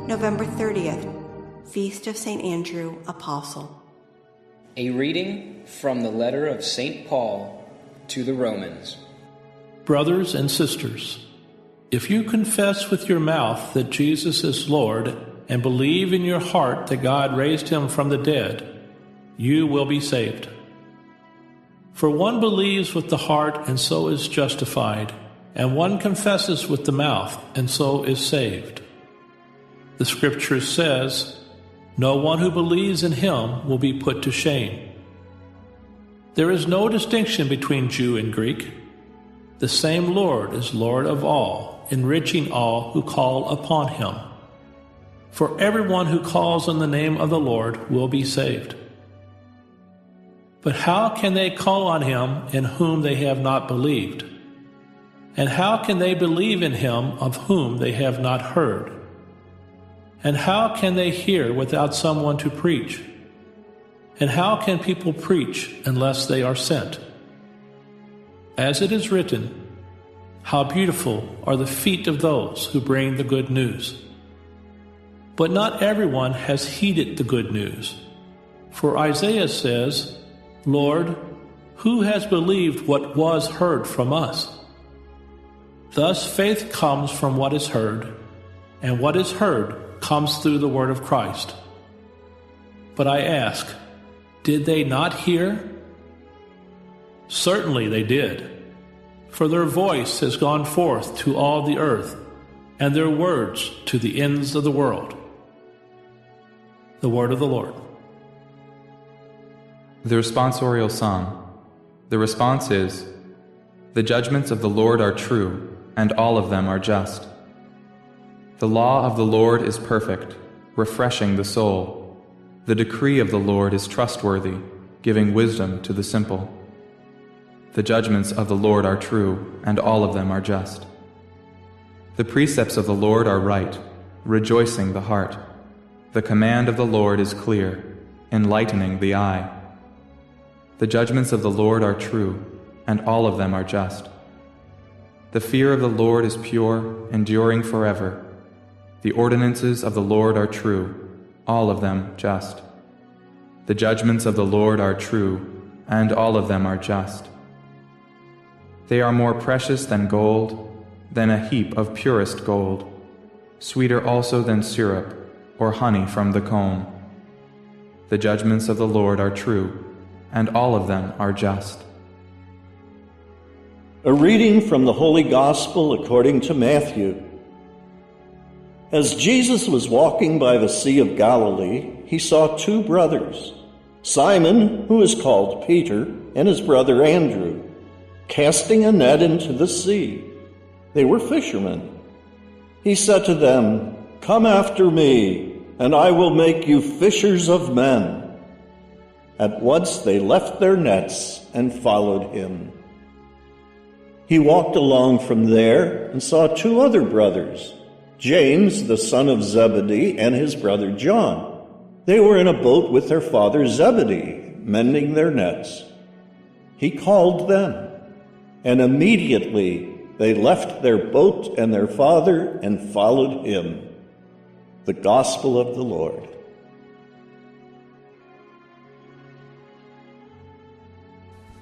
November 30th, Feast of St. Andrew, Apostle. A reading from the letter of St. Paul to the Romans. Brothers and sisters, if you confess with your mouth that Jesus is Lord and believe in your heart that God raised him from the dead, you will be saved. For one believes with the heart and so is justified, and one confesses with the mouth and so is saved. The Scripture says, "No one who believes in him will be put to shame." There is no distinction between Jew and Greek. The same Lord is Lord of all, enriching all who call upon him. For everyone who calls on the name of the Lord will be saved. But how can they call on him in whom they have not believed? And how can they believe in him of whom they have not heard? And how can they hear without someone to preach? And how can people preach unless they are sent? As it is written, "How beautiful are the feet of those who bring the good news." But not everyone has heeded the good news. For Isaiah says, "Lord, who has believed what was heard from us?" Thus faith comes from what is heard, and what is heard comes through the word of Christ. But I ask, did they not hear? Certainly they did, for their voice has gone forth to all the earth, and their words to the ends of the world. The word of the Lord. The responsorial psalm. The response is, "The judgments of the Lord are true, and all of them are just. The law of the Lord is perfect, refreshing the soul. The decree of the Lord is trustworthy, giving wisdom to the simple. The judgments of the Lord are true, and all of them are just. The precepts of the Lord are right, rejoicing the heart. The command of the Lord is clear, enlightening the eye. The judgments of the Lord are true, and all of them are just. The fear of the Lord is pure, enduring forever. The ordinances of the Lord are true, all of them just. The judgments of the Lord are true, and all of them are just. They are more precious than gold, than a heap of purest gold, sweeter also than syrup, or honey from the comb. The judgments of the Lord are true, and all of them are just. A reading from the Holy Gospel according to Matthew. As Jesus was walking by the Sea of Galilee, he saw two brothers, Simon, who is called Peter, and his brother Andrew, casting a net into the sea. They were fishermen. He said to them, "Come after me, and I will make you fishers of men." At once they left their nets and followed him. He walked along from there and saw two other brothers, James, the son of Zebedee, and his brother John. They were in a boat with their father Zebedee, mending their nets. He called them, and immediately they left their boat and their father and followed him. The Gospel of the Lord.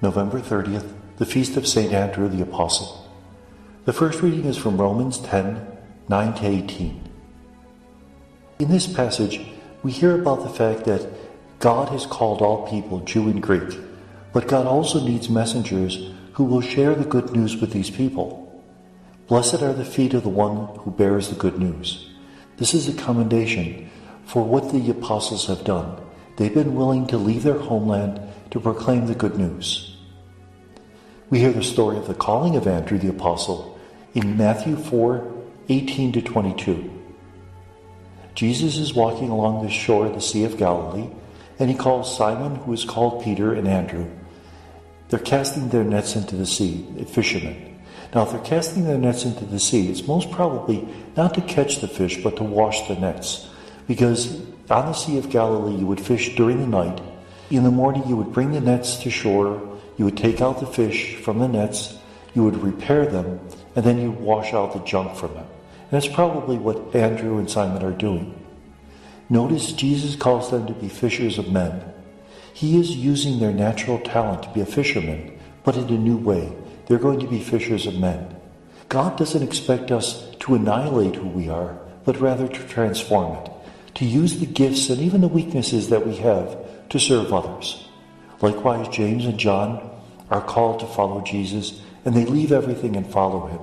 November 30th, the Feast of St. Andrew the Apostle. The first reading is from Romans 10, 9-18. In this passage, we hear about the fact that God has called all people, Jew and Greek, but God also needs messengers who will share the good news with these people. Blessed are the feet of the one who bears the good news. This is a commendation for what the apostles have done. They've been willing to leave their homeland to proclaim the good news. We hear the story of the calling of Andrew the Apostle in Matthew 4, 18-22. Jesus is walking along the shore of the Sea of Galilee, and he calls Simon, who is called Peter, and Andrew. They're casting their nets into the sea, fishermen. Now, if they're casting their nets into the sea, it's most probably not to catch the fish, but to wash the nets. Because on the Sea of Galilee, you would fish during the night. In the morning, you would bring the nets to shore. You would take out the fish from the nets. You would repair them, and then you wash out the junk from them. That's probably what Andrew and Simon are doing. Notice Jesus calls them to be fishers of men. He is using their natural talent to be a fisherman, but in a new way. They're going to be fishers of men. God doesn't expect us to annihilate who we are, but rather to transform it, to use the gifts and even the weaknesses that we have to serve others. Likewise, James and John are called to follow Jesus, and they leave everything and follow him.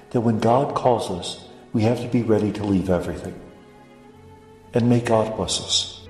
That when God calls us, we have to be ready to leave everything. And may God bless us.